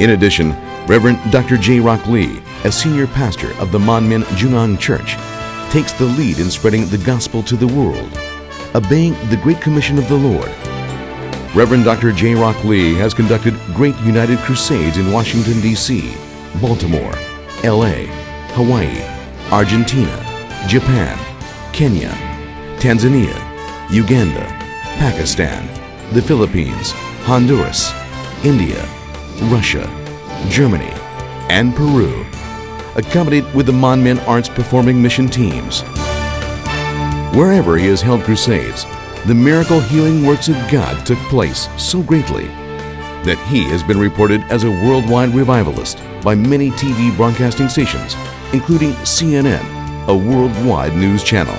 In addition, Reverend Dr. J. Rock Lee, a senior pastor of the Manmin Junang Church, takes the lead in spreading the gospel to the world, obeying the Great Commission of the Lord. Reverend Dr. J. Rock Lee has conducted Great United Crusades in Washington, D.C., Baltimore, L.A., Hawaii, Argentina, Japan, Kenya, Tanzania, Uganda, Pakistan, the Philippines, Honduras, India, Russia, Germany, and Peru, accompanied with the Manmin Arts Performing Mission teams. Wherever he has held crusades, the miracle healing works of God took place so greatly that he has been reported as a worldwide revivalist by many TV broadcasting stations, including CNN, a worldwide news channel.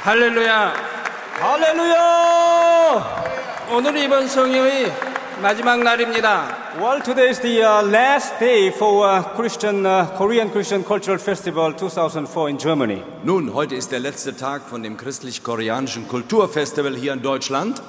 할렐루야! 할렐루야! 오늘 이번 성회의 마지막 날입니다. Well, today is the last day for Korean Christian Cultural Festival 2004 in Germany. Nun, heute ist der letzte Tag von dem christlich-koreanischen Kulturfestival hier in Deutschland.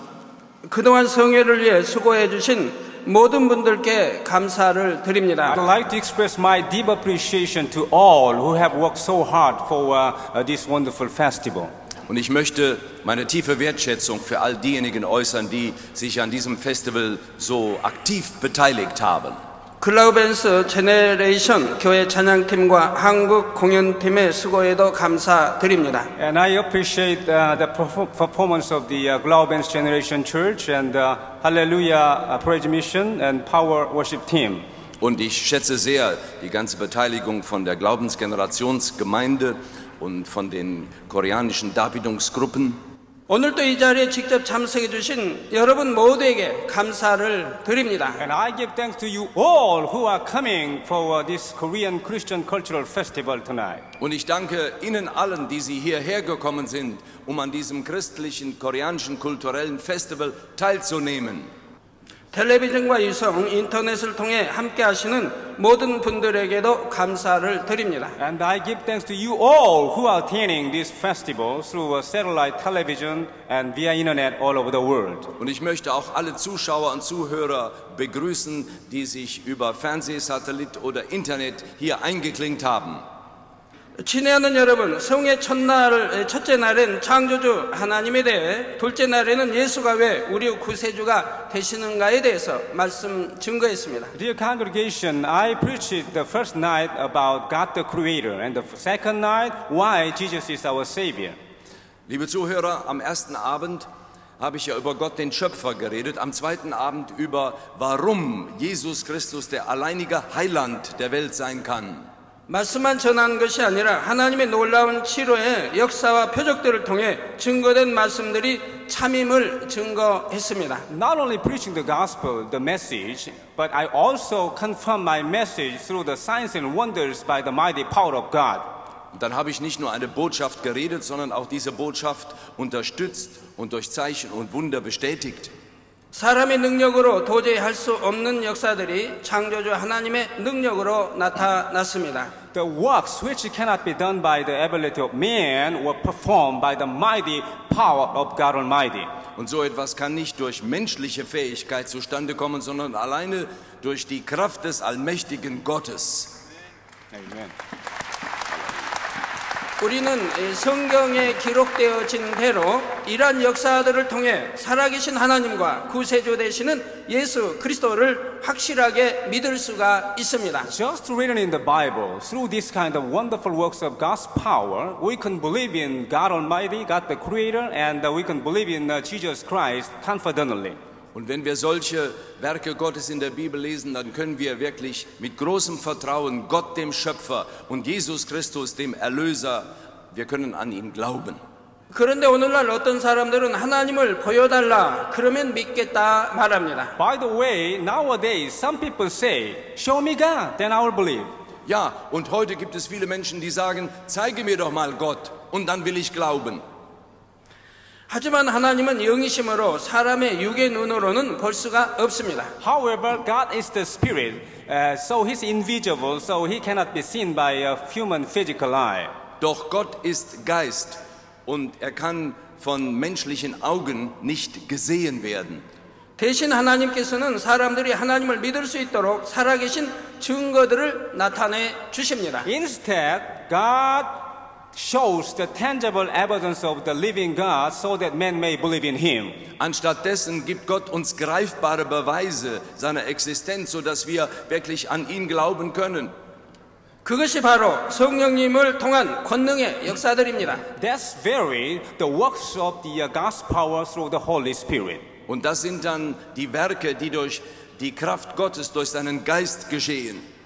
그동안 성회를 위해 수고해 주신 모든 분들께 감사를 드립니다. I'd like to express my deep appreciation to all who have worked so hard for this wonderful festival. Und ich möchte meine tiefe Wertschätzung für all diejenigen äußern, die sich an diesem Festival so aktiv beteiligt haben. 글라우벤스 제네레이션 교회 찬양팀과 한국 공연팀의 수고에도 감사드립니다. And I appreciate the performance of the Glaubens Generation Church and Hallelujah Praise Mission and Power Worship Team. Und ich schätze sehr die ganze Beteiligung von der Glaubensgenerationsgemeinde und von den koreanischen Darbietungsgruppen. 오늘도 이 자리에 직접 참석해 주신 여러분 모두에게 감사를 드립니다. And I give thanks to you all who are coming for this Korean Christian Cultural Festival tonight. Und ich danke Ihnen allen, die Sie hierher gekommen sind, um an diesem christlichen, koreanischen, kulturellen Festival teilzunehmen. 텔레비전과 유성, 인터넷을 통해 함께 하시는 모든 분들에게도 감사를 드립니다. And I give thanks to you all who are attending this festival through satellite television and via internet all over the world. Und ich möchte auch alle Zuschauer und Zuhörer begrüßen, die sich über Fernsehsatellit oder Internet hier eingeklinkt haben. 친애하는 여러분, 성의 첫째 날엔 창조주 하나님에 대해, 둘째 날에는 예수가 왜 우리 구세주가 되시는가에 대해서 증거했습니다. Dear congregation, I preached the first night about God the Creator and the second night why Jesus is our Savior. Liebe Zuhörer, am ersten Abend habe ich ja über Gott den Schöpfer geredet, am zweiten Abend über warum Jesus Christus der alleinige Heiland der Welt sein kann. 말씀만 전하는 것이 아니라 하나님의 놀라운 치료의 역사와 표적들을 통해 증거된 말씀들이 참임을 증거했습니다. Not only preaching the gospel, the message, but I also confirm my message through the signs and wonders by the mighty power of God. Und dann habe ich nicht nur eine Botschaft geredet, sondern auch diese Botschaft unterstützt und durch Zeichen und Wunder bestätigt. 사람의 능력으로 도저히 할 수 없는 역사들이 창조주 하나님의 능력으로 나타났습니다. The works which cannot be done by the ability of man were performed by the mighty power of God Almighty. Und so etwas kann nicht durch menschliche Fähigkeit zustande kommen, sondern alleine durch die Kraft des allmächtigen Gottes. Amen. 우리는 성경에 기록되어진 대로 이러한 역사들을 통해 살아계신 하나님과 구세주 되시는 예수 그리스도를 확실하게 믿을 수가 있습니다. Just written in the Bible, through this kind of wonderful works of God's power, we can believe in God Almighty, God the Creator, and we can believe in Jesus Christ confidently. Und wenn wir solche Werke Gottes in der Bibel lesen, dann können wir wirklich mit großem Vertrauen Gott, dem Schöpfer, und Jesus Christus, dem Erlöser, wir können an ihn glauben. 그런데 오늘날 어떤 사람들은 하나님을 보여달라 그러면 믿겠다 말합니다. By the way, nowadays some people say, "Show me God, then I will believe." Ja, und heute gibt es viele Menschen, die sagen, zeige mir doch mal Gott, und dann will ich glauben. 하지만 하나님은 영이심으로 사람의 육의 눈으로는 볼 수가 없습니다. However, God is the Spirit, so He's invisible, so He cannot be seen by a human physical eye. Doch Gott ist Geist und er kann von menschlichen Augen nicht gesehen werden. 대신 하나님께서는 사람들이 하나님을 믿을 수 있도록 살아계신 증거들을 나타내 주십니다. Instead, God shows the tangible evidence of the living God so that men may believe in Him. Anstattdessen gibt Gott uns greifbare Beweise seiner Existenz, sodass wir wirklich an ihn glauben können. 그것이 바로 성령님을 통한 권능의 역사들입니다. That's very the works of the God's power through the Holy Spirit. Und das sind dann die Werke, die durch die Kraft Gottes, durch seinen Geist geschehen.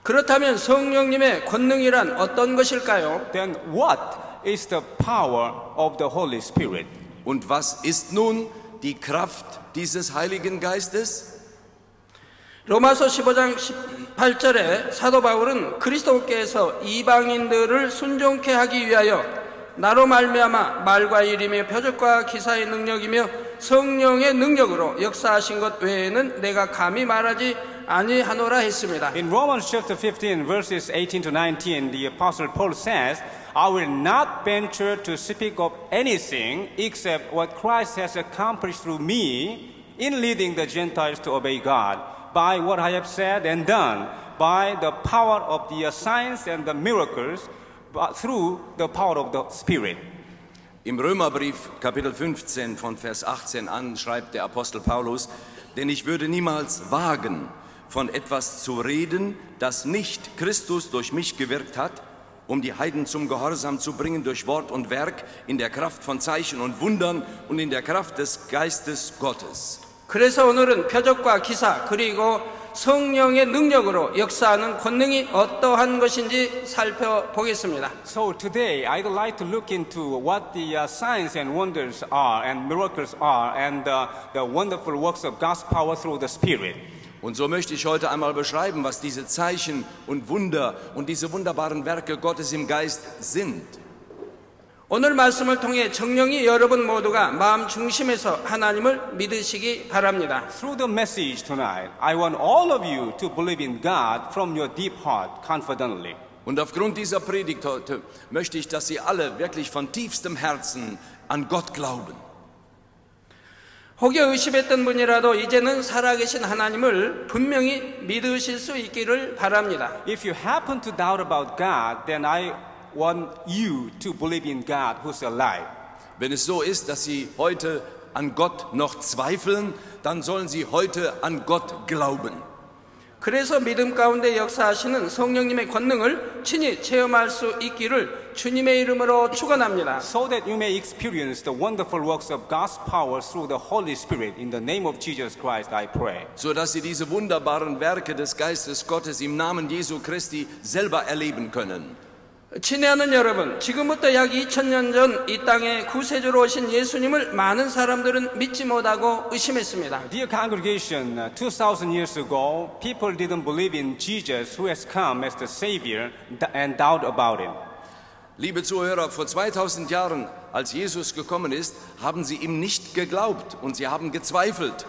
그렇다면 성령님의 권능이란 어떤 것일까요? Then what is the power of the Holy Spirit? Und was ist nun die Kraft dieses Heiligen Geistes? 로마서 15장 18절에 사도 바울은 그리스도께서 이방인들을 순종케 하기 위하여 나로 말미암아 말과 일이며 표적과 기사의 능력이며 성령의 능력으로 역사하신 것 외에는 내가 감히 말하지 아니하노라 했습니다. In Romans chapter 15 verses 18 to 19, the apostle Paul says, I will not venture to speak of anything except what Christ has accomplished through me in leading the Gentiles to obey God, by what I have said and done, by the power of the signs and the miracles, but through the power of the Spirit. Im Römerbrief Kapitel 15 von Vers 18 an schreibt der Apostel Paulus, denn ich würde niemals wagen, von etwas zu reden, das nicht Christus durch mich gewirkt hat, um die Heiden zum Gehorsam zu bringen durch Wort und Werk, in der Kraft von Zeichen und Wundern und in der Kraft des Geistes Gottes. 그래서 오늘은 표적과 기사 그리고 성령의 능력으로 역사하는 권능이 어떠한 것인지 살펴보겠습니다. So today I'd like to look into what the signs and wonders are and miracles are and the wonderful works of God's power through the Spirit. Und so möchte ich heute einmal beschreiben, was diese Zeichen und Wunder und diese wunderbaren Werke Gottes im Geist sind. 오늘 말씀을 통해 정령이 여러분 모두가 마음 중심에서 하나님을 믿으시기 바랍니다. Through the message tonight, I want all of you to believe in God from your deep heart confidently. Und aufgrund dieser Predigt heute möchte ich, dass Sie alle wirklich von tiefstem Herzen an Gott glauben. 혹여 의심했던 분이라도 이제는 살아계신 하나님을 분명히 믿으실 수 있기를 바랍니다. If you happen to doubt about God, then I want you to believe in God who's alive. Wenn es so ist, dass Sie heute an Gott noch zweifeln, dann sollen Sie heute an Gott glauben. 그래서 믿음 가운데 역사하시는 성령님의 권능을 친히 체험할 수 있기를 주님의 이름으로 축원합니다. So that you may experience the wonderful works of God's power through the Holy Spirit. In the name of Jesus Christ, I pray. So dass Sie diese wunderbaren Werke des Geistes Gottes im Namen Jesu Christi selber erleben können. 친애하는 여러분, 지금부터 약 2000년 전 이 땅에 구세주로 오신 예수님을 많은 사람들은 믿지 못하고 의심했습니다. Dear congregation, 2000 years ago, people didn't believe in Jesus who has come as the Savior and doubt about him. Liebe Zuhörer, vor 2000 Jahren, als Jesus gekommen ist, haben sie ihm nicht geglaubt und sie haben gezweifelt.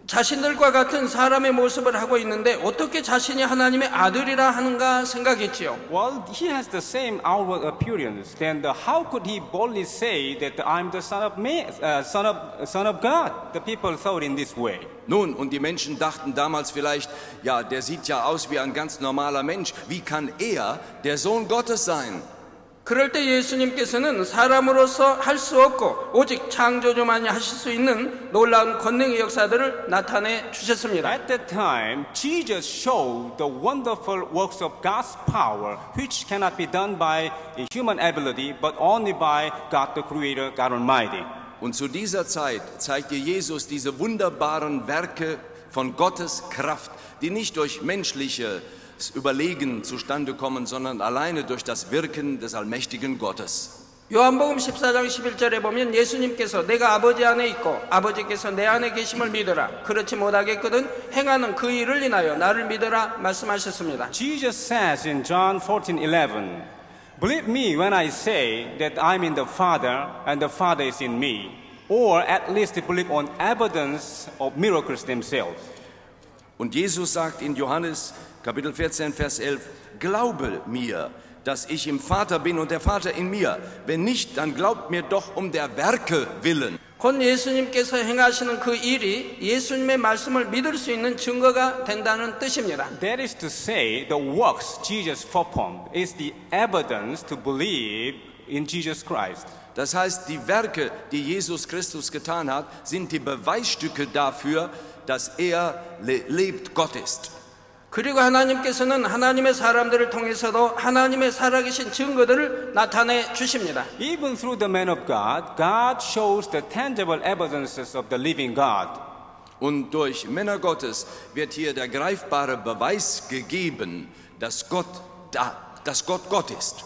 자신들과 같은 사람의 모습을 하고 있는데 어떻게 자신이 하나님의 아들이라 하는가 생각했지요. Well, he has the same outward appearance. Then how could he boldly say that I'm the son of God? The people thought in this way. Nun, und die Menschen dachten damals vielleicht, ja, der sieht ja aus wie ein ganz normaler Mensch. Wie kann er der Sohn Gottes sein? 그럴 때 예수님께서는 사람으로서 할 수 없고 오직 창조주만이 하실 수 있는 놀라운 권능의 역사들을 나타내 주셨습니다. At that time, Jesus showed the wonderful works of God's power, which cannot be done by human ability, but only by God the Creator, God Almighty. Und zu dieser Zeit zeigte Jesus diese wunderbaren Werke von Gottes Kraft, die nicht durch menschliche Überlegen zustande kommen, sondern alleine durch das Wirken des allmächtigen Gottes. 요한복음 14장 11절에 보면 예수님께서 내가 아버지 안에 있고 아버지께서 내 안에 계심을 믿으라. 그렇지 못하겠거든 행하는 그 일을 인하여 나를 믿으라 말씀하셨습니다. Jesus says in John 14:11, Believe me when I say that I'm in the Father and the Father is in me, or at least believe on evidence of miracles themselves. Und Jesus sagt in Johannes Kapitel 14, Vers 11, Glaube mir, dass ich im Vater bin und der Vater in mir. Wenn nicht, dann glaubt mir doch um der Werke willen. 곧 예수님께서 행하시는 그 일이 예수님의 말씀을 믿을 수 있는 증거가 된다는 뜻입니다. That is to say, the works Jesus performed is the evidence to believe in Jesus Christ. Das heißt, die Werke, die Jesus Christus getan hat, sind die Beweisstücke dafür, dass er lebt Gott ist. 그리고 하나님께서는 하나님의 사람들을 통해서도 하나님의 살아계신 증거들을 나타내 주십니다. Even through the man of God, God shows the tangible evidences of the living God. Und durch Männer Gottes wird hier der greifbare Beweis gegeben, dass Gott Gott ist.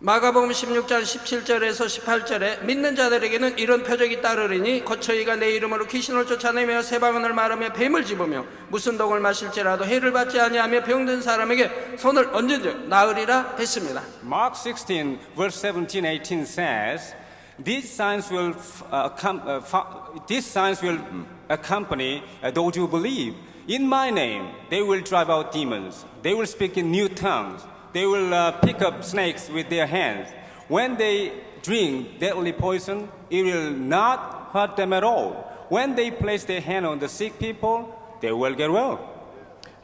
마가복음 16장 17절에서 18절에 믿는 자들에게는 이런 표적이 따르리니 곧 저희가 내 이름으로 귀신을 쫓아내며 새 방언을 말하며 뱀을 집으며 무슨 독을 마실지라도 해를 받지 아니하며 병든 사람에게 손을 얹은즉 나으리라 했습니다. Mark 16 verse 17, 18 says, These signs will accompany those who believe. In my name they will drive out demons. They will speak in new tongues. They will pick up snakes with their hands. When they drink deadly poison, it will not hurt them at all. When they place their hand on the sick people, they will get well.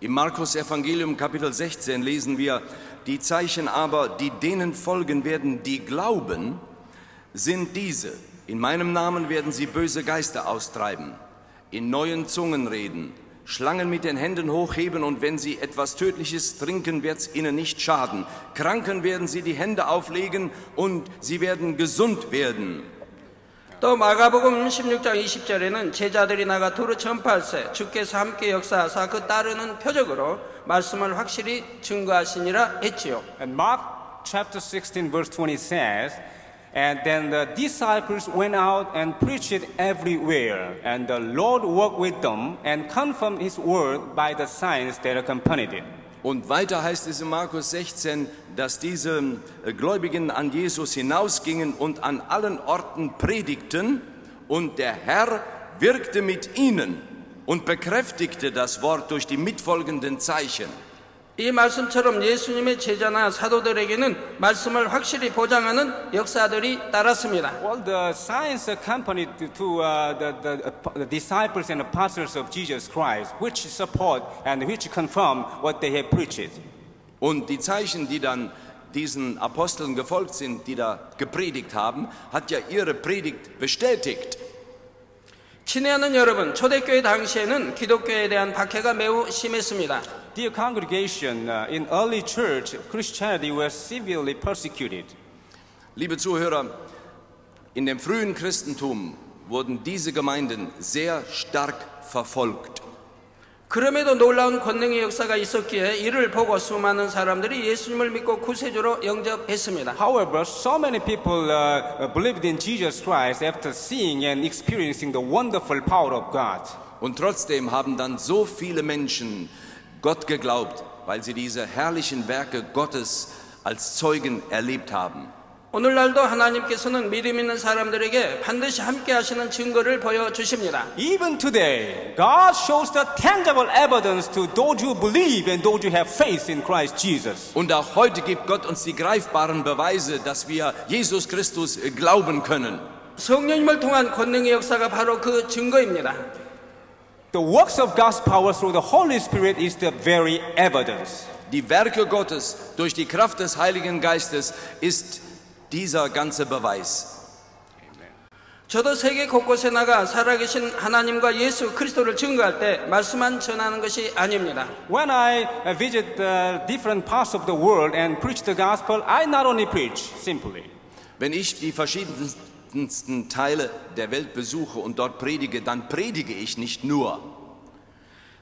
Im Markus Evangelium Kapitel 16 lesen wir, die Zeichen aber, die denen folgen werden, die glauben, sind diese. In meinem Namen werden sie böse Geister austreiben, in neuen Zungen reden, Schlangen mit den Händen hochheben und wenn sie etwas Tödliches trinken, wird es ihnen nicht schaden. Kranken werden sie die Hände auflegen und sie werden gesund werden. 또 마가복음 16장 20절에는 제자들이 나가 두루 전파할세 주께서 함께 역사하사 그 따르는 표적으로 말씀을 확실히 증거하시니라 했지요. And Mark chapter 16 verse 20 says, and then the disciples went out and preached it everywhere, and the Lord worked with them and confirmed his word by the signs that accompanied it. Und weiter heißt es in Markus 16, dass diese Gläubigen an Jesus hinausgingen und an allen Orten predigten, und der Herr wirkte mit ihnen und bekräftigte das Wort durch die mitfolgenden Zeichen. 이 말씀처럼 예수님의 제자나 사도들에게는 말씀을 확실히 보장하는 역사들이 따랐습니다. Well, the signs accompanied to the disciples and apostles of Jesus Christ, which support and which confirm what they have preached. Und die Zeichen, die dann diesen Aposteln gefolgt sind, die da gepredigt haben, hat ja ihre Predigt bestätigt. 친애하는 여러분, 초대교회 당시에는 기독교에 대한 박해가 매우 심했습니다. Dear congregation, in early church, Christianity was severely persecuted. Liebe Zuhörer, in dem frühen Christentum wurden diese Gemeinden sehr stark verfolgt. 그럼에도 놀라운 권능의 역사가 있었기에 이를 보고 수많은 사람들이 예수님을 믿고 구세주로 영접했습니다. However, so many people believed in Jesus Christ after seeing and experiencing the wonderful power of God. Und trotzdem haben dann so viele Menschen Gott geglaubt, weil sie diese herrlichen Werke Gottes als Zeugen erlebt haben. 오늘날도 하나님께서는 믿음 있는 사람들에게 반드시 함께 하시는 증거를 보여주십니다. Even today, God shows the tangible evidence to those who believe and those who have faith in Christ Jesus. Und auch heute gibt Gott uns die greifbaren Beweise, dass wir Jesus Christus glauben können. 성령님을 통한 권능의 역사가 바로 그 증거입니다. The works of God's power through the Holy Spirit is the very evidence. Die Werke Gottes durch die Kraft des Heiligen Geistes ist dieser ganze Beweis. 저도 세계 곳곳에 나가 살아계신 하나님과 예수 그리스도를 증거할 때 말씀만 전하는 것이 아닙니다. When I visit different parts of the world and preach the gospel, I not only preach simply. Wenn ich die verschiedensten Teile der Welt besuche und dort predige, dann predige ich nicht nur.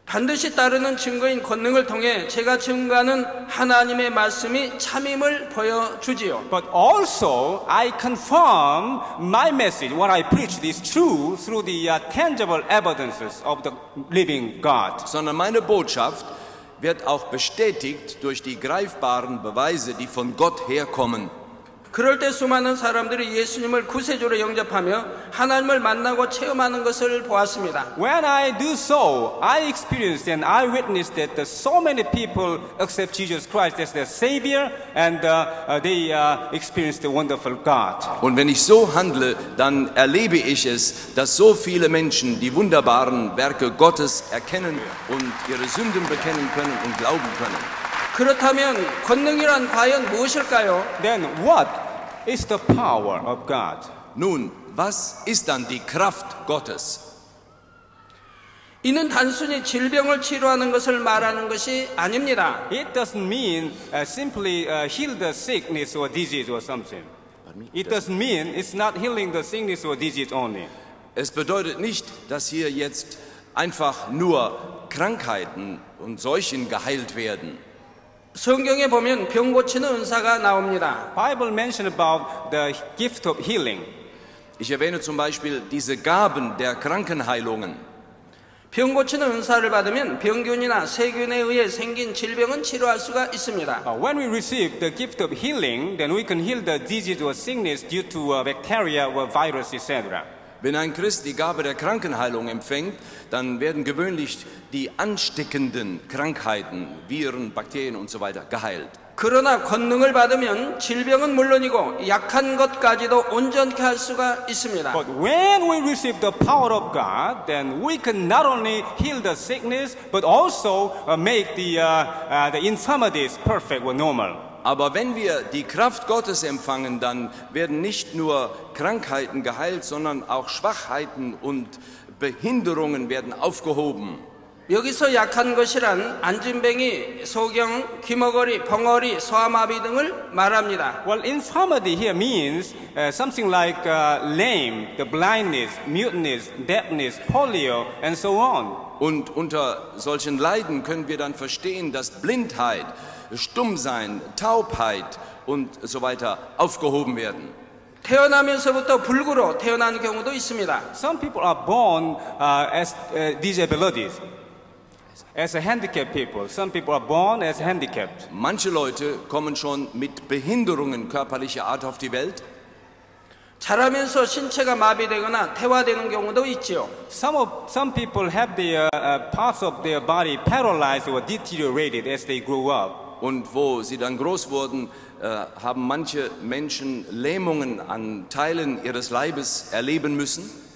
반드시 따르는 증거인 권능을 통해 제가 증거하는 하나님의 말씀이 참임을 보여주지요. But also, I confirm my message, what I preached is true through the tangible evidences of the living God. Sondern meine Botschaft wird auch bestätigt durch die greifbaren Beweise, die von Gott herkommen. 그럴 때 수많은 사람들이 예수님을 구세주로 영접하며 하나님을 만나고 체험하는 것을 보았습니다. When I do so, I experienced and I witnessed that so many people accept Jesus Christ as their Savior and they experienced the wonderful God. Und wenn ich so handle, dann erlebe ich es, dass so viele Menschen die wunderbaren Werke Gottes erkennen und ihre Sünden bekennen können und glauben können. 그렇다면 권능이란 과연 무엇일까요? Then what is the power of God? Nun, was ist dann die Kraft Gottes? 이는 단순히 질병을 치료하는 것을 말하는 것이 아닙니다. It doesn't mean simply heal the sickness or disease or something. It doesn't mean it's not healing the sickness or disease only. Es bedeutet nicht, dass hier jetzt einfach nur Krankheiten und Seuchen geheilt werden. 성경에 보면 병 고치는 은사가 나옵니다. Bible mentioned about the gift of healing. Ich erwähne zum Beispiel diese Gaben der Krankenheilungen. 병 고치는 은사를 받으면 병균이나 세균에 의해 생긴 질병은 치료할 수가 있습니다. When we receive the gift of healing, then we can heal the disease or sickness due to bacteria or virus, etc. Wenn ein Christ die Gabe der Krankenheilung empfängt, dann werden gewöhnlich die ansteckenden Krankheiten, Viren, Bakterien und so weiter geheilt. 그러나 권능을 받으면 질병은 물론이고 약한 것까지도 온전케 할 수가 있습니다. But when we receive the power of God, then we can not only heal the sickness, but also make the infirmities perfect or normal. Aber wenn wir die Kraft Gottes empfangen, dann werden nicht nur Krankheiten geheilt, sondern auch Schwachheiten und Behinderungen werden aufgehoben. 여기서 약한 것이란 안진뱅이, 소경, 귀머거리, 벙어리, 소아마비 등을 말합니다. Well, infirmity here means something like lame, the blindness, muteness, deafness, polio, and so on. Und unter solchen Leiden können wir dann verstehen, dass Blindheit, Stummsein, Taubheit und so weiter aufgehoben werden. 태어나면서부터 불구로 태어난 경우도 있습니다. Some people are born as disabilities, as a handicapped people. Some people are born as handicapped. Manche Leute kommen schon mit Behinderungen körperlicher Art auf die Welt. 자라면서 신체가 마비되거나 퇴화되는 경우도 있지요. Some people have their parts of their body paralyzed or deteriorated as they grow up. Und wo sie dann groß wurden, haben manche Menschen Lähmungen an Teilen ihres Leibes erleben müssen.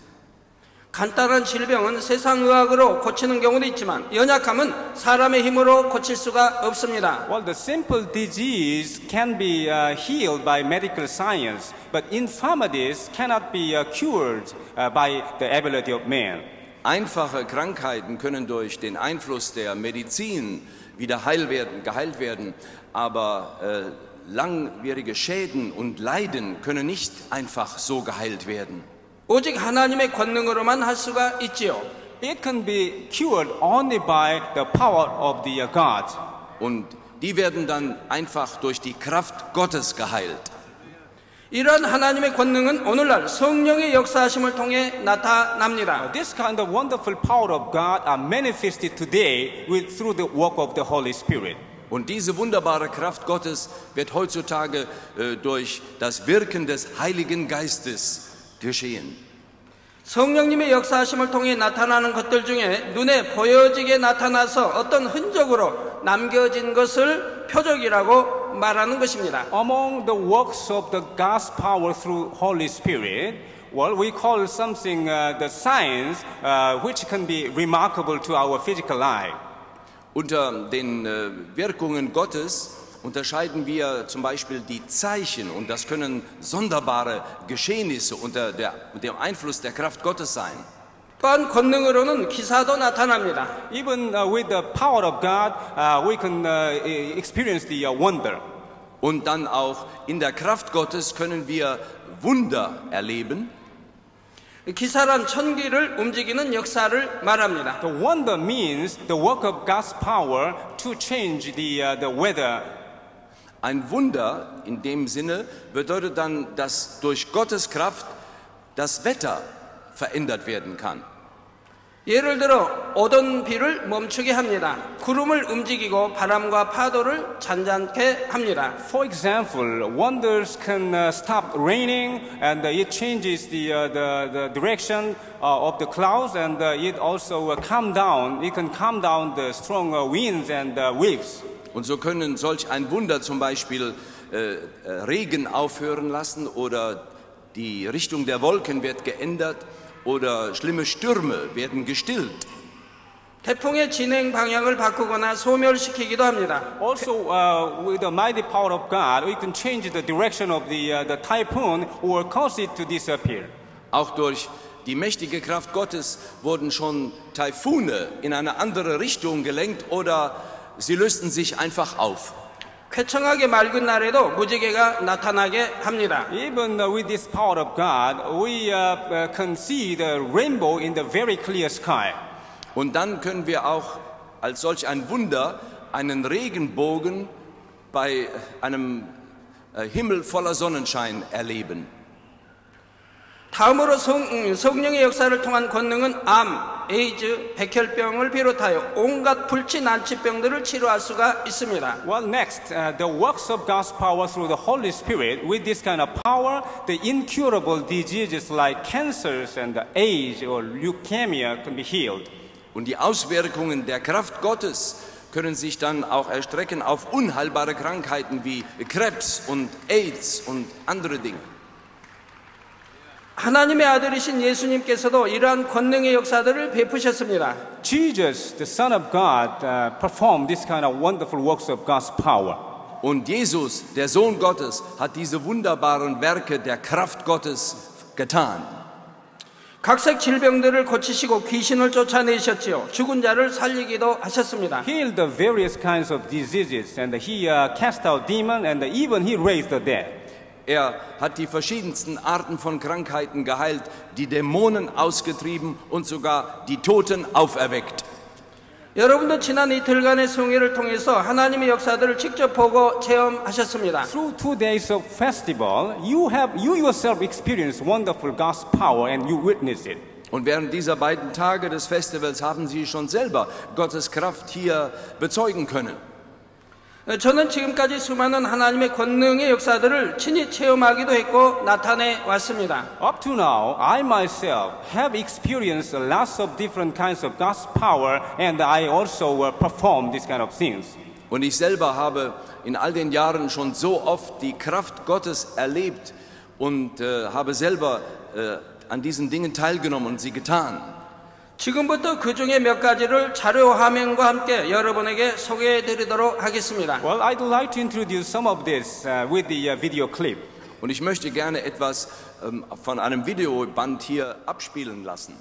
간단한 질병은 세상 의학으로 고치는 경우도 있지만 연약함은 사람의 힘으로 고칠 수가 없습니다. Well, the simple disease can be healed by medical science, but infirmities cannot be cured by the ability of man. Einfache Krankheiten können durch den Einfluss der Medizin wieder geheilt werden, aber langwierige Schäden und Leiden können nicht einfach so geheilt werden. 오직 하나님의 권능으로만 할 수가 있지요. It can be cured only by the power of the God. Und die werden dann einfach durch die Kraft Gottes geheilt. 이런 하나님의 권능은 오늘날 성령의 역사하심을 통해 나타납니다. This kind of wonderful power of God are manifested today through the work of the Holy Spirit. Und diese wunderbare Kraft Gottes wird heutzutage durch das Wirken des Heiligen Geistes geschehen. 성령님의 역사하심을 통해 나타나는 것들 중에 눈에 보여지게 나타나서 어떤 흔적으로 남겨진 것을 표적이라고 말하는 것입니다. Among the works of the God's power through Holy Spirit, well, we call something the signs which can be remarkable to our physical eye. Unter den Wirkungen Gottes unterscheiden wir zum Beispiel die Zeichen, und das können sonderbare Geschehnisse unter dem Einfluss der Kraft Gottes sein. 또한 권능으로는 기사도 나타납니다. Even with the power of God, we can experience the wonder. Und dann auch in der Kraft Gottes können wir Wunder erleben. 기사란 천기를 움직이는 역사를 말합니다. The wonder means the work of God's power to change the weather. Ein Wunder in dem Sinne bedeutet dann, dass durch Gottes Kraft das Wetter verändert werden kann. 예를 들어 오던 비를 멈추게 합니다. 구름을 움직이고 바람과 파도를 잔잔케 합니다. For example, wonders can stop raining, and it changes the direction of the clouds, and it also calm down. It can calm down the strong winds and waves. Und so können solch ein Wunder zum Beispiel Regen aufhören lassen, oder die Richtung der Wolken wird geändert, oder schlimme Stürme werden gestillt. 태풍의 진행 방향을 바꾸거나 소멸시키기도 합니다. Also, with the mighty power of God, we can change the direction of the typhoon or cause it to disappear. Auch durch die mächtige Kraft Gottes wurden schon Taifune in eine andere Richtung gelenkt, oder sie lösten sich einfach auf. 쾌청하게 맑은 날에도 무지개가 나타나게 합니다. Even with this power of God, we can see the rainbow in the very clear sky. Und dann können wir auch als solch ein Wunder einen Regenbogen bei einem Himmel voller Sonnenschein erleben. 다음으로 성령의 역사를 통한 권능은 암, 에이즈, 백혈병을 비롯하여 온갖 불치 난치병들을 치료할 수가 있습니다. Well, next, the works of God's power through the Holy Spirit. With this kind of power, the incurable diseases like cancers and AIDS or leukemia can be healed. Und die Auswirkungen der Kraft Gottes können sich dann auch erstrecken auf unheilbare Krankheiten wie Krebs und AIDS und andere Dinge. 하나님의 아들이신 예수님께서도 이러한 권능의 역사들을 베푸셨습니다. Jesus, the Son of God, performed this kind of wonderful works of God's power. Und Jesus, der Sohn Gottes, hat diese wunderbaren Werke der Kraft Gottes getan. 각색 질병들을 고치시고 귀신을 쫓아내셨지요. 죽은 자를 살리기도 하셨습니다. Healed the various kinds of diseases, and he cast out demons, and even he raised the dead. Er hat die verschiedensten Arten von Krankheiten geheilt, die Dämonen ausgetrieben und sogar die Toten auferweckt. 여러분도 지난 이틀간의 성회를 통해서 하나님의 역사들을 직접 보고 체험하셨습니다. Through 2 days of festival, you yourself experienced wonderful God's power, and you witnessed it. Und während dieser beiden Tage des Festivals haben Sie schon selber Gottes Kraft hier bezeugen können. 저는 지금까지 수많은 하나님의 권능의 역사들을 친히 체험하기도 했고 나타내 왔습니다. Up to now, I myself have experienced lots of different kinds of God's power, and I also perform these kind of things. Und ich selber habe in all den Jahren schon so oft die Kraft Gottes erlebt und habe selber an diesen Dingen teilgenommen und sie getan. 지금부터 그 중에 몇 가지를 자료 화면과 함께 여러분에게 소개해 드리도록 하겠습니다. Well, I'd like to introduce some of this with the video clip. Und ich möchte gerne etwas von einem Videoband hier abspielen lassen.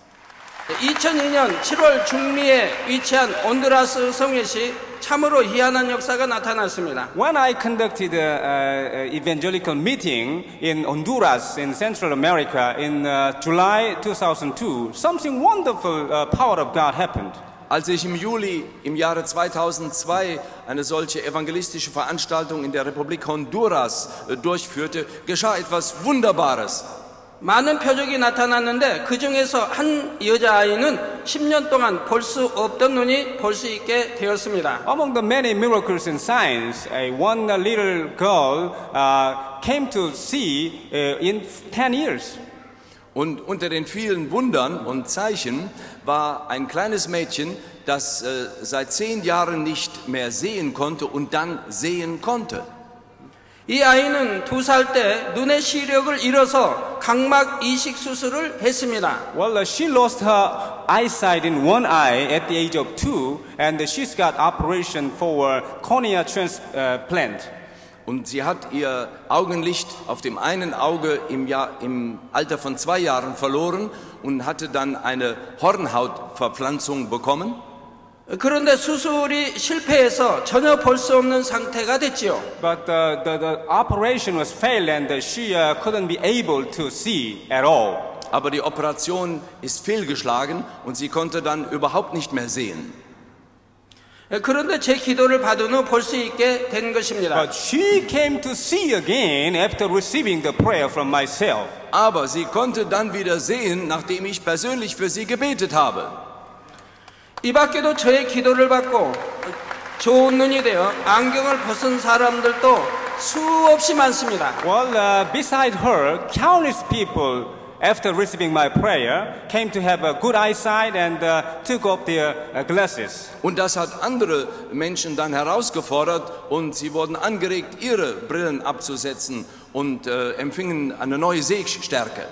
2002년 7월 중미에 위치한 온두라스 성회시 참으로 희한한 역사가 나타났습니다. When I conducted an evangelical meeting in Honduras in Central America in July 2002, something wonderful power of God happened. Als ich im Juli im Jahre 2002 eine solche evangelistische Veranstaltung in der Republik Honduras durchführte, geschah etwas Wunderbares. 많은 표적이 나타났는데 그 중에서 한 여자아이는 10년 동안 볼 수 없던 눈이 볼 수 있게 되었습니다. Among the many miracles and signs, one little girl came to see in 10 years. Und unter den vielen Wundern und Zeichen war ein kleines Mädchen, das seit 10 Jahren nicht mehr sehen konnte und dann sehen konnte. 이 아이는 2살 때 눈의 시력을 잃어서 각막 이식 수술을 했습니다. Well, she lost her eyesight in one eye at the age of 2, and she's got operation for cornea transplant. Und sie hat ihr Augenlicht auf dem einen Auge im Alter von 2 Jahren verloren und hatte dann eine Hornhautverpflanzung bekommen. 그런데 수술이 실패해서 전혀 볼 수 없는 상태가 됐지요. But the operation was failed, and she couldn't be able to see at all. Aber die Operation ist fehlgeschlagen und sie konnte dann überhaupt nicht mehr sehen. 그런데 제 기도를 받은 후 볼 수 있게 된 것입니다. But she came to see again after receiving the prayer from myself. Aber sie konnte dann wieder sehen, nachdem ich persönlich für sie gebetet habe. 이 밖에도 저의 기도를 받고 좋은 눈이 되어 안경을 벗은 사람들도 수없이 많습니다. Well, beside her, countless people, after receiving my prayer, came to have a good eyesight and took off their glasses. Und das hat andere Menschen dann herausgefordert und sie wurden angeregt, ihre Brillen abzusetzen und empfingen eine neue Sehstärke.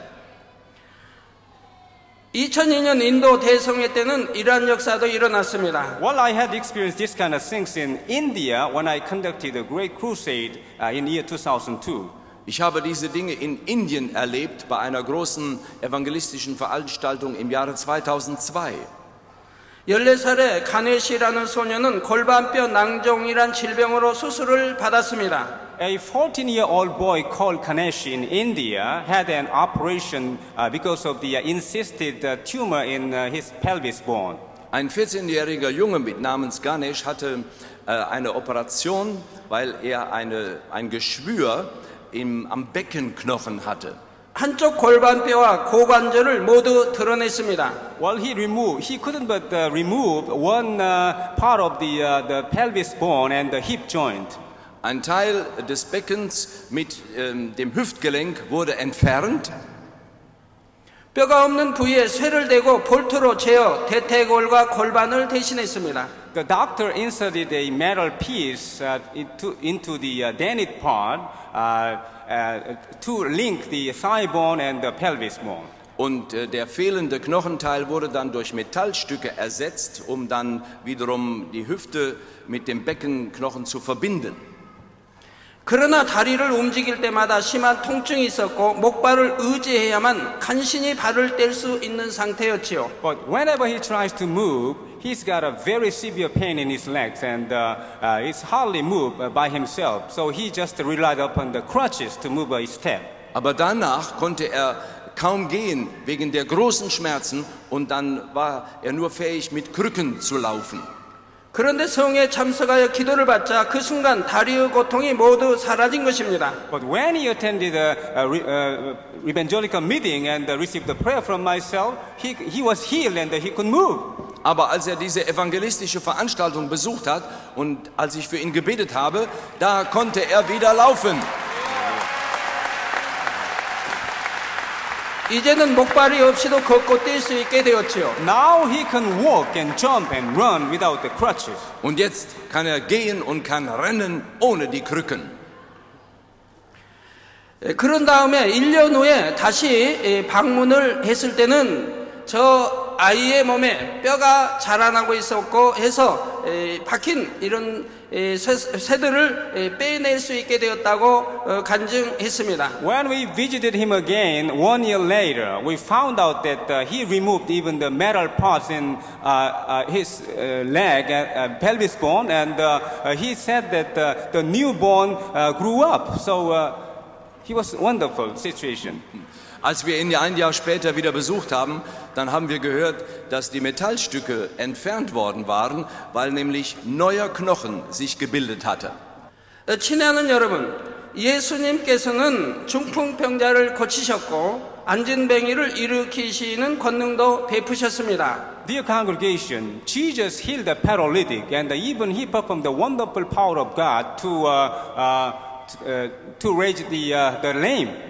2002년 인도 대성회 때는 이러한 역사도 일어났습니다. Well, I had experienced this kind of things in India when I conducted a great crusade in year 2002. Ich habe diese Dinge in Indien erlebt bei einer großen evangelistischen Veranstaltung im Jahre 2002. 14살의 가네시라는 소녀는 골반뼈 낭종이란 질병으로 수술을 받았습니다. A 14-year-old boy called Kaneshi in India had an operation because of the insisted tumor in his pelvis bone. Ein 14-jähriger Junge mit Namens Ganesh hatte eine Operation, weil er ein Geschwür am Beckenknochen hatte. 한쪽 골반뼈와 고관절을 모두 드러냈습니다. Well, he couldn't but remove one part of the pelvis bone and the hip joint. Ein Teil des Beckens mit dem Hüftgelenk wurde entfernt. 뼈가 없는 부위에 쇠를 대고 볼트로 재어 대퇴골과 골반을 대신했습니다. The doctor inserted a metal piece into the dentate part to link the thigh bone and the pelvis bone. Und der fehlende Knochenteil wurde dann durch Metallstücke ersetzt, um dann wiederum die Hüfte mit dem Beckenknochen zu verbinden. 그러나 다리를 움직일 때마다 심한 통증이 있었고 목발을 의지해야만 간신히 발을 뗄 수 있는 상태였지요. But whenever he tries to move, he's got a very severe pain in his legs and it's hardly moved by himself. So he just relied upon the crutches to move his step. Aber danach konnte er kaum gehen wegen der großen Schmerzen und dann war er nur fähig, mit Krücken zu laufen. 그런데 성회에 참석하여 기도를 받자 그 순간 다리의 고통이 모두 사라진 것입니다. But when he attended a evangelical meeting and received the prayer from myself, he was healed and he could move. Aber als er diese evangelistische Veranstaltung besucht hat und als ich für ihn gebetet habe, da konnte er wieder laufen. 이제는 목발이 없이도 걷고 뛸 수 있게 되었지요. Now he can walk and jump and run without the crutches. Und jetzt kann er gehen und kann rennen ohne die Krücken. 그런 다음에 1년 후에 다시 방문을 했을 때는 저 아이의 몸에 뼈가 자라나고 있었고 해서 박힌 이런 쇠들을 빼낼 수 있게 되었다고 간증했습니다. When we visited him again 1 year later, we found out that he removed even the metal parts in his leg and pelvis bone, and he said that the new bone grew up. So he was a wonderful situation. Als wir ihn ein Jahr später wieder besucht haben, dann haben wir gehört, dass die Metallstücke entfernt worden waren, weil nämlich neuer Knochen sich gebildet hatte. 친애하는 여러분, 예수님께서는 중풍병자를 고치셨고 안진뱅이를 일으키시는 권능도 베푸셨습니다. Dear congregation, Jesus healed the paralytic, and even he performed the wonderful power of God to raise the lame.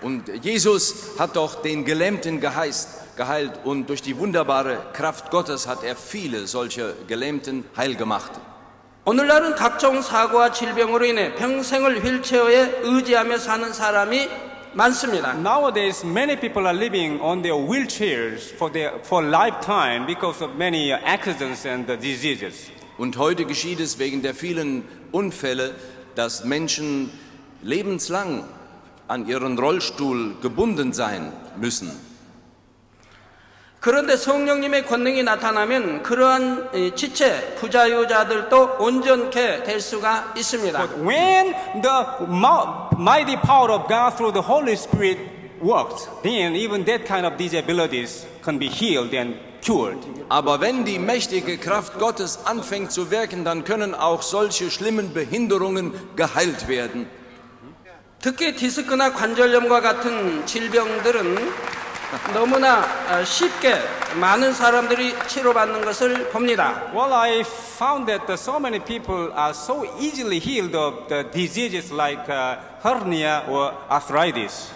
Und Jesus hat doch den Gelähmten geheilt und durch die wunderbare Kraft Gottes hat er viele solche Gelähmten heil gemacht. 오늘날은 각종 사고와 질병으로 인해 평생을 휠체어에 의지하며 사는 사람이 많습니다. Nowadays, many people are living on their wheelchairs for lifetime because of many accidents and diseases. Und heute geschieht es wegen der vielen Unfälle, dass Menschen lebenslang an ihren Rollstuhl gebunden sein müssen. 그런데 성령님의 권능이 나타나면 그러한 지체 부자유자들도 온전케 될 수가 있습니다. But when the mighty power of God through the Holy Spirit works, then even that kind of disabilities can be healed and cured. Aber wenn die mächtige Kraft Gottes anfängt zu wirken, dann können auch solche schlimmen Behinderungen geheilt werden. 특히 디스크나 관절염과 같은 질병들은 너무나 쉽게 많은 사람들이 치료받는 것을 봅니다. Well, I found that so many people are so easily healed of the diseases like hernia or arthritis.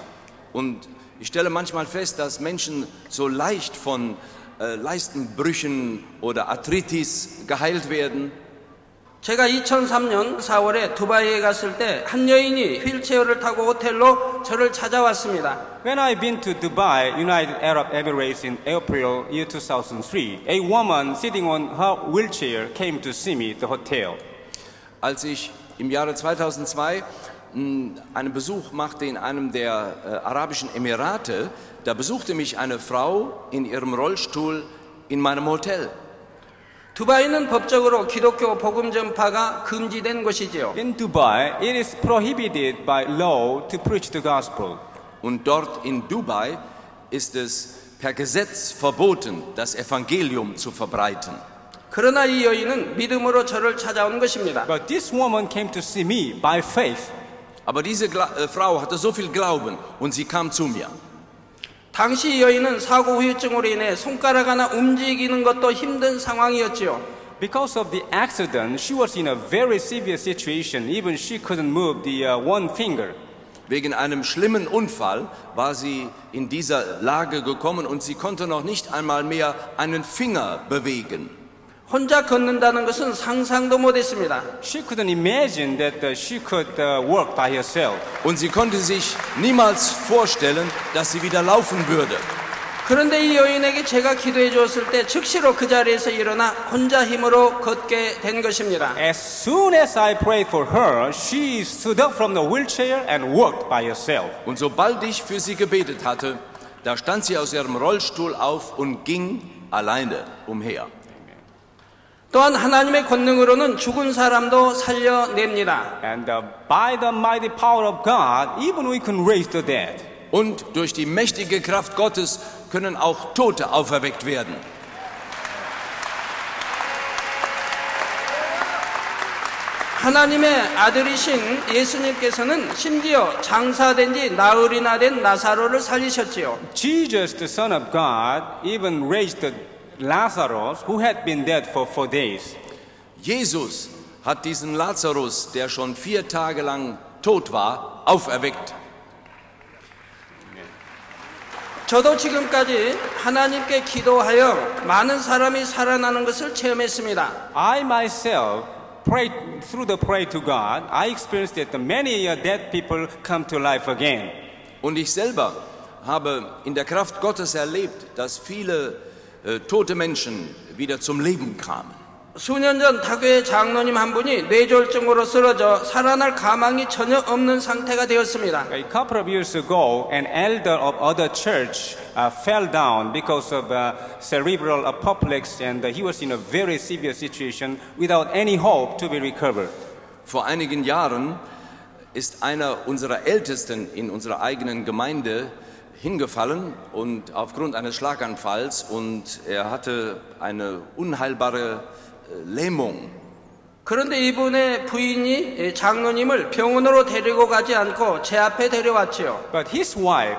Und ich stelle manchmal fest, dass Menschen so leicht von Leistenbrüchen oder Arthritis geheilt werden. 제가 2003년 4월에 두바이에 갔을 때 한 여인이 휠체어를 타고 호텔로 저를 찾아왔습니다. When I've been to Dubai, United Arab Emirates in April year 2003, a woman sitting on her wheelchair came to see me at the hotel. Als ich im Jahre 2002 einen Besuch machte in einem der Arabischen Emirate, da besuchte mich eine Frau in ihrem Rollstuhl in meinem Hotel. 두바이는 법적으로 기독교 복음 전파가 금지된 곳이지요. In Dubai, it is prohibited by law to preach the gospel. Und dort in Dubai ist es per Gesetz verboten, das Evangelium zu verbreiten. 그러나 이 여인은 믿음으로 저를 찾아온 것입니다. But this woman came to see me by faith. Aber diese Frau hatte so viel Glauben und sie kam zu mir. 당시 여인은 사고 후유증으로 인해 손가락 하나 움직이는 것도 힘든 상황이었지요. Because of the accident, she was in a very severe situation. Even she couldn't move the one finger. Wegen einem schlimmen Unfall war sie in dieser Lage gekommen und sie konnte noch nicht einmal mehr einen Finger bewegen. 혼자 걷는다는 것은 상상도 못했습니다. She couldn't imagine that she could work by herself. Und sie konnte sich niemals vorstellen, dass sie wieder laufen würde. 그런데 이 여인에게 제가 기도해 주었을 때 즉시로 그 자리에서 일어나 혼자 힘으로 걷게 된 것입니다. As soon as I prayed for her, she stood up from the wheelchair and walked by herself. Und sobald ich für sie gebetet hatte, da stand sie aus ihrem Rollstuhl auf und ging alleine umher. 또한 하나님의 권능으로는 죽은 사람도 살려냅니다. And by the mighty power of God, even we can raise the dead. Und durch die mächtige Kraft Gottes können auch Tote auferweckt werden. 하나님의 아들이신 예수님께서는 심지어 장사된 지 나흘이나 된 나사로를 살리셨지요. Jesus, the Son of God, even raised Lazarus, who had been dead for 4 days. Jesus hat diesen Lazarus, der schon 4 Tage lang tot war, auferweckt. 저도 지금까지 하나님께 기도하여 많은 사람이 살아나는 것을 체험했습니다. I myself prayed through the prayer to God. I experienced that many dead people come to life again. Und ich selber habe in der Kraft Gottes erlebt, dass viele tote Menschen wieder zum Leben kamen. 수년 전 타교의 장로님 한 분이 뇌졸중으로 쓰러져 살아날 가망이 전혀 없는 상태가 되었습니다. A couple of years ago, an elder of other church fell down because of cerebral apoplexy, and he was in a very severe situation without any hope to be recovered. Vor einigen Jahren ist einer unserer Ältesten in unserer eigenen Gemeinde hingefallen und aufgrund eines Schlaganfalls, und er hatte eine unheilbare Lähmung. 그런데 이분의 부인이 장로님을 병원으로 데리고 가지 않고 제 앞에 데려왔지요. But his wife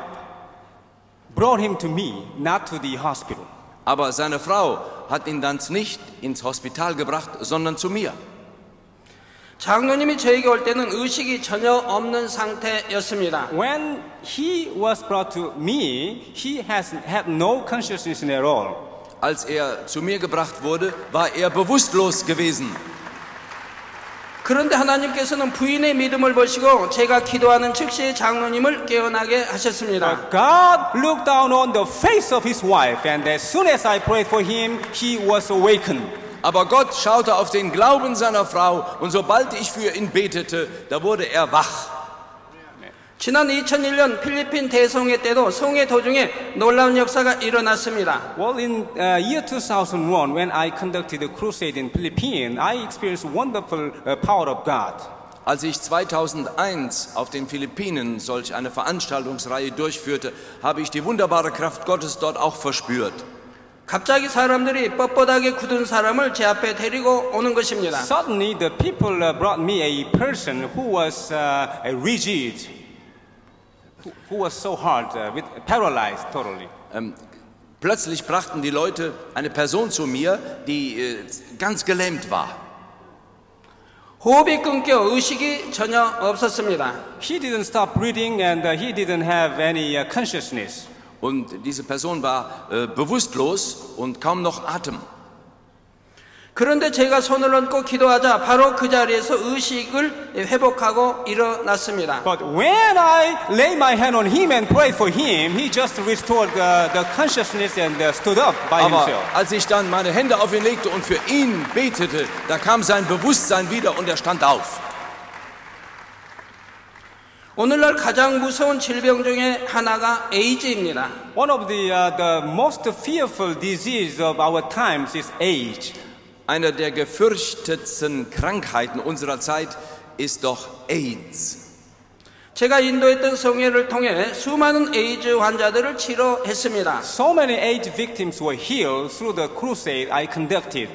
brought him to me, not to the hospital. Aber seine Frau hat ihn dann nicht ins Hospital gebracht, sondern zu mir. 장로님이 저에게 올 때는 의식이 전혀 없는 상태였습니다. When he was brought to me, he had no consciousness at all. Als er zu mir gebracht wurde, war er bewusstlos gewesen. 그런데 하나님께서는 부인의 믿음을 보시고 제가 기도하는 즉시 장로님을 깨어나게 하셨습니다. God looked down on the face of his wife, and as soon as I prayed for him, he was awakened. Aber Gott schaute auf den Glauben seiner Frau, und sobald ich für ihn betete, da wurde er wach. 지난 2001년 필리핀 대성회 때도 성회 도중에 놀라운 역사가 일어났습니다. Well, in year 2001, when I conducted a crusade in Philippines, I experienced wonderful power of God. Als ich 2001 auf den Philippinen solch eine Veranstaltungsreihe durchführte, habe ich die wunderbare Kraft Gottes dort auch verspürt. 갑자기 사람들이 뻣뻣하게 굳은 사람을 제 앞에 데리고 오는 것입니다. Suddenly, the people brought me a person who was rigid, who was so hard, paralyzed totally. Plötzlich brachten die Leute eine Person zu mir, die ganz gelähmt war. 호흡이 끊겨 의식이 전혀 없었습니다. He didn't stop breathing, and he didn't have any consciousness. Und diese Person war bewusstlos und kaum noch Atem. 그런데 제가 손을 얹고 기도하자 바로 그 자리에서 의식을 회복하고 일어났습니다. But when I lay my hand on him and prayed for him, he just restored the consciousness and stood up by Aber himself. als ich dann meine Hände auf ihn legte und für ihn betete, da kam sein Bewusstsein wieder und er stand auf. 오늘날 가장 무서운 질병 중에 하나가 에이즈입니다. One of the most fearful disease of our times is AIDS. Eine der gefürchtetsten Krankheiten unserer Zeit ist doch AIDS. 제가 인도했던 성회를 통해 수많은 에이즈 환자들을 치료했습니다. So many AIDS victims were healed through the crusade I conducted.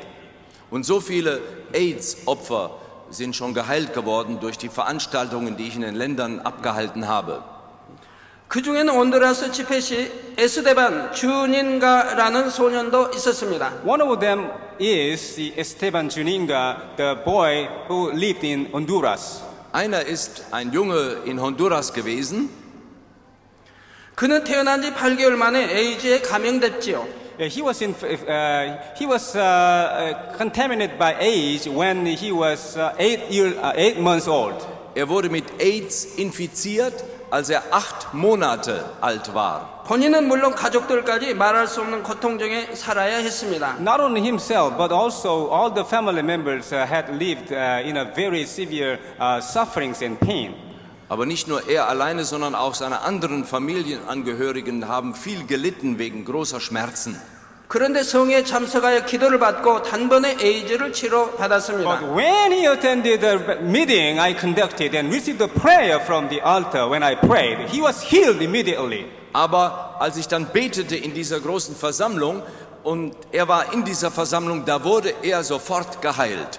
Und so viele AIDS-Opfer sind schon geheilt geworden durch die Veranstaltungen, die ich in den Ländern abgehalten habe. 그 중에는 온두라스 집회 시 에스테반 주닌가라는 소년도 있었습니다. One of them is the Esteban Juninga, the boy who lived in Honduras. Einer ist ein Junge in Honduras gewesen. 그는 태어난 지 8개월 만에 에이즈에 감염됐지요. He was contaminated by AIDS when he was 8 months old. Er wurde mit AIDS infiziert, als er 8 Monate alt war. 본인은 물론 가족들까지 말할 수 없는 고통 중에 살아야 했습니다. Not only himself, but also all the family members had lived in a very severe sufferings and pain. Aber nicht nur er alleine, sondern auch seine anderen Familienangehörigen haben viel gelitten wegen großer Schmerzen. 그런데 성회에 참석하여 기도를 받고 단번에 에이즈를 치료받았습니다. But when he attended the meeting I conducted and received the prayer from the altar when I prayed, he was healed immediately. Aber als ich dann betete in dieser großen Versammlung und er war in dieser Versammlung, da wurde er sofort geheilt.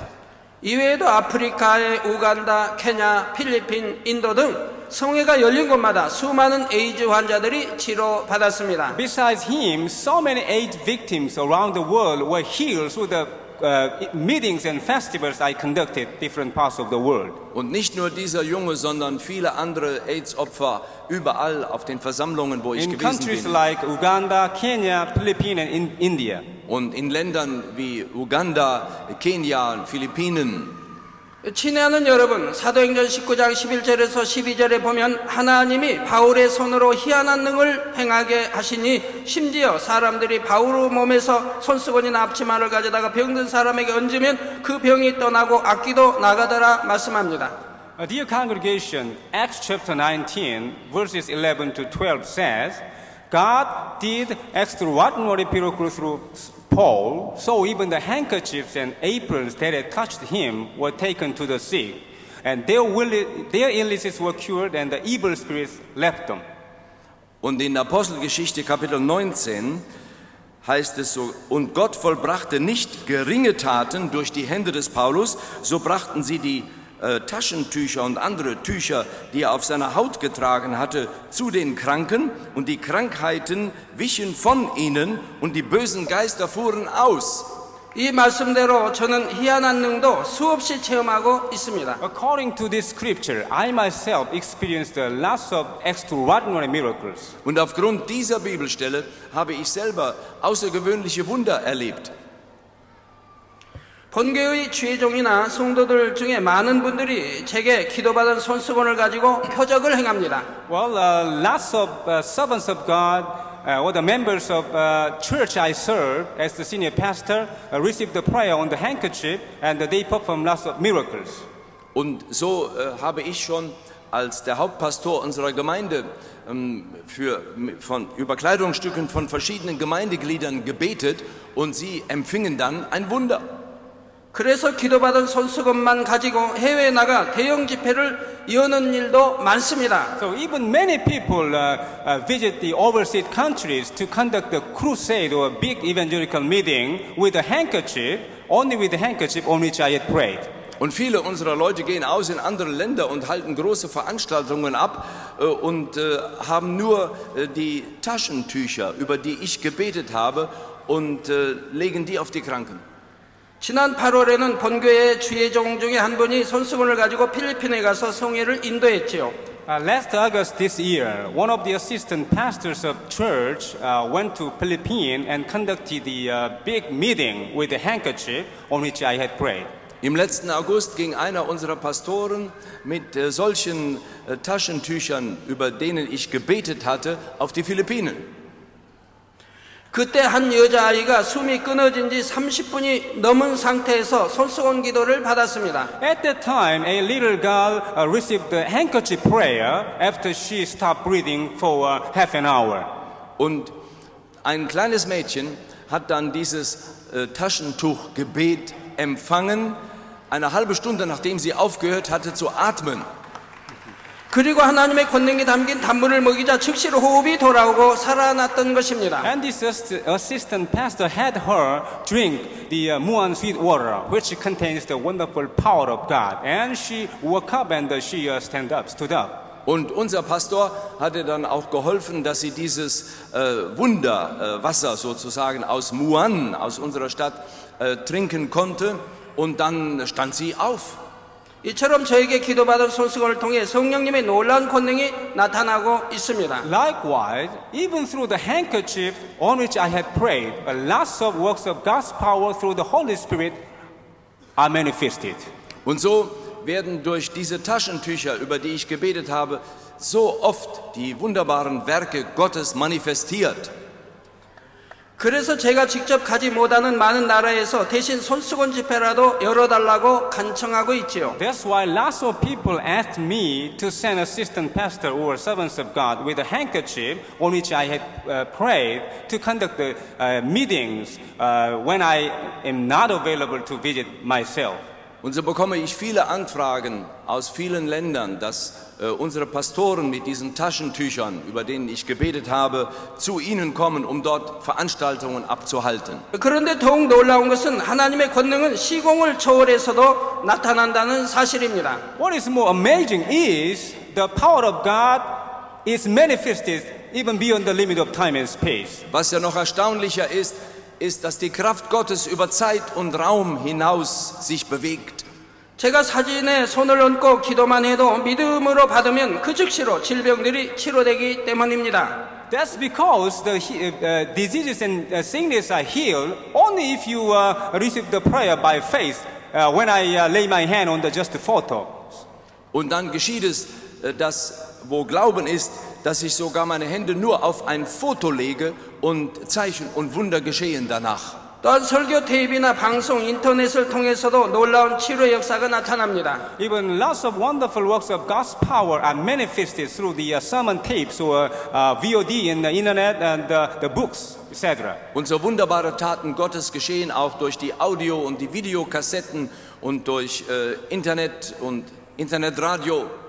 이외에도 아프리카의 우간다, 케냐, 필리핀, 인도 등 성회가 열린 곳마다 수많은 에이즈 환자들이 치료받았습니다. Besides him, so many AIDS victims around the world were healed through the meetings and festivals I conducted in different parts of the world. Und nicht nur dieser Junge, sondern viele andere AIDS-Opfer überall auf den Versammlungen, wo ich In gewesen countries bin. like Uganda, Kenya, Philippines and India. Und in Ländern wie Uganda, Kenia, Philippinen. 친애하는 여러분, 사도행전 19장 11절에서 12절에 보면 하나님이 바울의 손으로 희한한 능을 행하게 하시니 심지어 사람들이 바울 몸에서 손수건이나 앞치마를 가져다가 병든 사람에게 얹으면 그 병이 떠나고 악기도 나가더라 말씀합니다. Dear congregation, Acts chapter 19, verses 11 to 12 says, God did extraordinary miracles through Paul, so even the handkerchiefs and aprons that had touched him were taken to the sick, and their illnesses were cured, and the evil spirits left them. Und in Apostelgeschichte Kapitel 19 heißt es so, und Gott vollbrachte nicht geringe Taten durch die Hände des Paulus, so brachten sie die Taschentücher und andere Tücher, die er auf seiner Haut getragen hatte, zu den Kranken, und die Krankheiten wichen von ihnen und die bösen Geister fuhren aus. 이 말씀대로 저는 희한한 능도 수없이 체험하고 있습니다. According to this scripture, I myself experienced lots of extraordinary miracles. Und aufgrund dieser Bibelstelle habe ich selber außergewöhnliche Wunder erlebt. 본교의 주의종이나 성도들 중에 많은 분들이 제게 기도받은 손수건을 가지고 표적을 행합니다. Well, lots of servants of God or the members of church I serve as the senior pastor received the prayer on the handkerchief and they perform lots of miracles. Und so habe ich schon als der Hauptpastor unserer Gemeinde über Kleidungsstücken von verschiedenen Gemeindegliedern gebetet und sie empfingen dann ein Wunder. 그래서 기도받은 손수건만 가지고 해외에 나가 대형 집회를 여는 일도 많습니다. So even many people visit the overseas countries to conduct a crusade or a big evangelical meeting with a handkerchief, only with the handkerchief on which I had prayed. Und viele unserer Leute gehen aus in andere Länder und halten große Veranstaltungen ab und haben nur die Taschentücher, über die ich gebetet habe, und legen die auf die Kranken. 지난 8월에는 본교회 주의종 중에 한 분이 손수건을 가지고 필리핀에 가서 성회를 인도했지요. Last August this year, one of the assistant pastors of church went to Philippines and conducted the big meeting with a handkerchief on which I had prayed. Im letzten August ging einer unserer Pastoren mit solchen Taschentüchern, über denen ich gebetet hatte, auf die Philippinen. 그때 한 여자아이가 숨이 끊어진 지 30분이 넘은 상태에서 손수건 기도를 받았습니다. At that time, a little girl received the handkerchief prayer after she stopped breathing for half an hour. Und ein kleines Mädchen hat dann dieses Taschentuchgebet empfangen, eine halbe Stunde nachdem sie aufgehört hatte zu atmen. 그리고 하나님의 권능이 담긴 단물을 먹이자 즉시로 호흡이 돌아오고 살아났던 것입니다. And this assistant pastor had her drink the Muan sweet water, which contains the wonderful power of God. And she woke up and she stood up. Und unser Pastor hatte dann auch geholfen, dass sie dieses Wunderwasser sozusagen aus Muan, aus unserer Stadt, trinken konnte. Und dann stand sie auf. 이처럼 저에게 기도받은 손수건을 통해 성령님의 놀라운 권능이 나타나고 있습니다. Likewise, even through the handkerchief on which I had prayed, lots of works of God's power through the Holy Spirit are manifested. Und so werden durch diese Taschentücher, über die ich gebetet habe, so oft die wunderbaren Werke Gottes manifestiert. 그래서 제가 직접 가지 못하는 많은 나라에서 대신 손수건 집회라도 열어달라고 간청하고 있지요. That's why lots of people asked me to send assistant pastor or servants of God with a handkerchief on which I had prayed to conduct the meetings when I am not available to visit myself. Und so bekomme ich viele Anfragen aus vielen Ländern, dass unsere Pastoren mit diesen Taschentüchern, über denen ich gebetet habe, zu ihnen kommen, um dort Veranstaltungen abzuhalten. 그런데 더욱 놀라운 것은 하나님의 권능은 시공을 초월해서도 나타난다는 사실입니다. What is more amazing is the power of God is manifested even beyond the limit of time and space. Was ja noch erstaunlicher ist, dass die Kraft Gottes über Zeit und Raum hinaus sich bewegt. 제가 사진에 손을 얹고 기도만 해도 믿음으로 받으면 그 즉시로 질병들이 치료되기 때문입니다. That's because the diseases and sickness are healed only if you receive the prayer by faith when I lay my hand on the just photo. Und dann geschieht es, dass wo Glauben ist, dass ich sogar meine Hände nur auf ein Foto lege und Zeichen und Wunder geschehen danach. 또한 설교 테이프나 방송, 인터넷을 통해서도 놀라운 치료 역사가 나타납니다. Even lots of wonderful works of God's power are manifested through the sermon tapes or VOD in the internet and the books, etc. Und so wunderbare Taten Gottes geschehen auch durch die Audio- und die Videokassetten und durch Internet und Internetradio.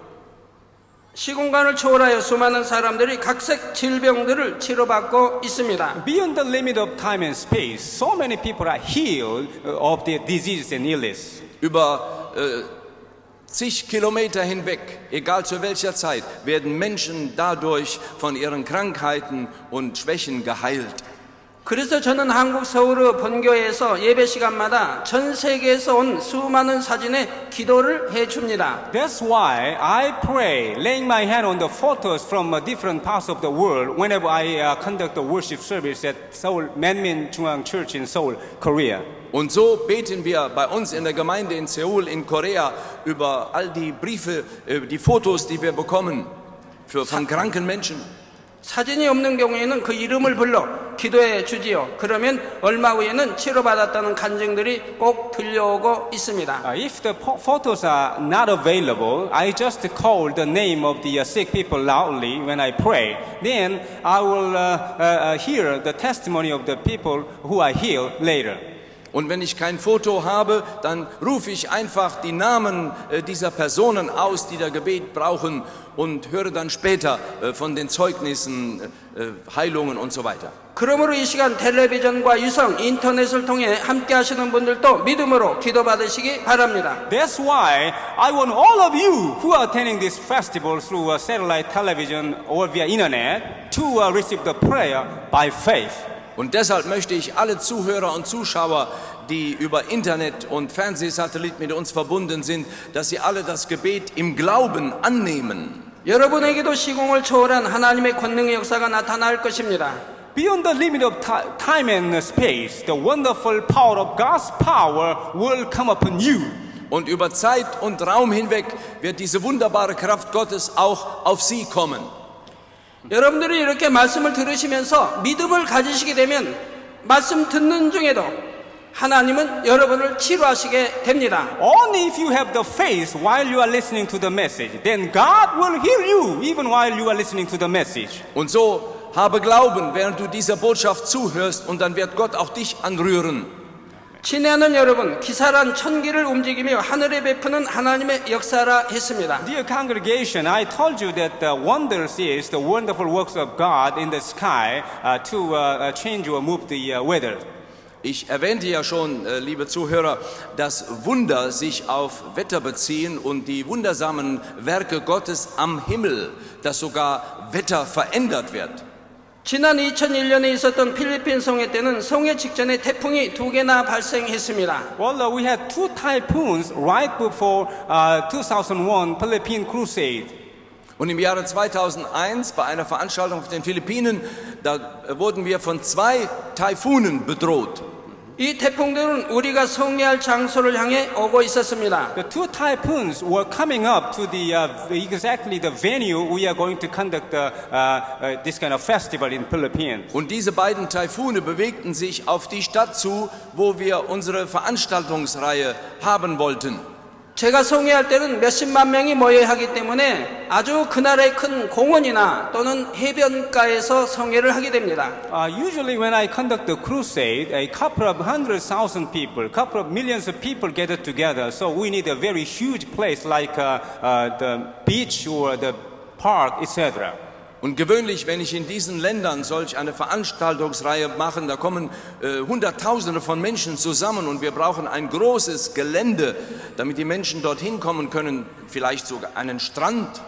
시공간을 초월하여 수많은 사람들이 각색 질병들을 치료받고 있습니다. Beyond the limit of time and space, so many people are healed of their diseases and illness. Über zig Kilometer hinweg, egal zu welcher Zeit, werden Menschen dadurch von ihren Krankheiten und Schwächen geheilt. 그래서 저는 한국 서울 본교회에서 예배 시간마다 전 세계에서 온 수많은 사진에 기도를 해줍니다. That's why I pray, laying my hand on the photos from different parts of the world whenever I conduct a worship service at Seoul Manmin Jungang Church in Seoul, Korea. Und so beten wir bei uns in der Gemeinde in Seoul in Korea über all die Briefe, die Fotos, die wir bekommen von kranken Menschen. 사진이 없는 경우에는 그 이름을 불러 기도해 주지요. 그러면 얼마 후에는 치료받았다는 간증들이 꼭 들려오고 있습니다. If the photos are not available, I just call the name of the sick people loudly when I pray. Then I will hear the testimony of the people who are healed later. Und wenn ich kein Foto habe, dann rufe ich einfach die Namen dieser Personen aus, die da Gebet brauchen und höre dann später von den Zeugnissen, Heilungen und so weiter. 그러므로 이 시간 텔레비전과 유성, 인터넷을 통해 함께 하시는 분들도 믿음으로 기도받으시기 바랍니다. That's why I want all of you who are attending this festival through satellite television or via internet to receive the prayer by faith. Und deshalb möchte ich alle Zuhörer und Zuschauer, die über Internet und Fernsehsatellit mit uns verbunden sind, dass sie alle das Gebet im Glauben annehmen. 여러분에게도 시공을 초월한 하나님의 권능의 역사가 나타날 것입니다. Beyond the limit of time and space, the wonderful power of God's power will come upon you. Und über Zeit und Raum hinweg wird diese wunderbare Kraft Gottes auch auf sie kommen. 여러분들이 이렇게 말씀을 들으시면서 믿음을 가지시게 되면 말씀 듣는 중에도 하나님은 여러분을 치료하시게 됩니다. Only if you have the faith while you are listening to the message, then God will heal you even while you are listening to the message. Und so habe Glauben, während du dieser Botschaft zuhörst, und dann wird Gott auch dich anrühren. 친애하는 여러분, 기사란 천기를 움직이며 하늘에 베푸는 하나님의 역사라 했습니다. Dear congregation, I told you that the wonders is the wonderful works of God in the sky to change or move the weather. Ich erwähnte ja schon, liebe Zuhörer, dass Wunder sich auf Wetter beziehen und die wundersamen Werke Gottes am Himmel, dass sogar Wetter verändert wird. 지난 2001년에 있었던 필리핀 성해 때는 성해 직전에 태풍이 2개나 발생했습니다. Well, we had two typhoons right before 2001 Philippine Crusade. Und im Jahre 2001 bei einer Veranstaltung auf den Philippinen, da wurden wir von 2 Taifunen bedroht. 이 태풍들은 우리가 성례할 장소를 향해 오고 있었습니다. The two typhoons were coming up to the exactly the venue we are going to conduct this kind of festival in Philippines. Und diese beiden Taifune bewegten sich auf die Stadt zu, wo wir unsere Veranstaltungsreihe haben wollten. 제가 성회할 때는 몇십만 명이 모여야 하기 때문에 아주 그날의 큰 공원이나 또는 해변가에서 성회를 하게 됩니다. Usually when I conduct the crusade, a couple of 100,000 people, couple of millions of people gather together. So we need a very huge place like the beach or the park, etc. Und gewöhnlich, wenn ich in diesen Ländern solch eine Veranstaltungsreihe mache, da kommen Hunderttausende von Menschen zusammen und wir brauchen ein großes Gelände, damit die Menschen dorthin kommen können, vielleicht sogar einen Strand.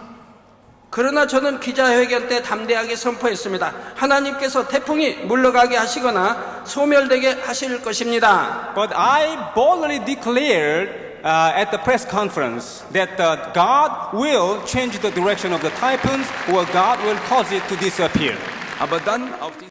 그러나 저는 기자회견 때 담대하게 선포했습니다. 하나님께서 태풍이 물러가게 하시거나 소멸되게 하실 것입니다. But I boldly declared at the press conference that God will change the direction of the typhoons or God will cause it to disappear. Aber dann auf die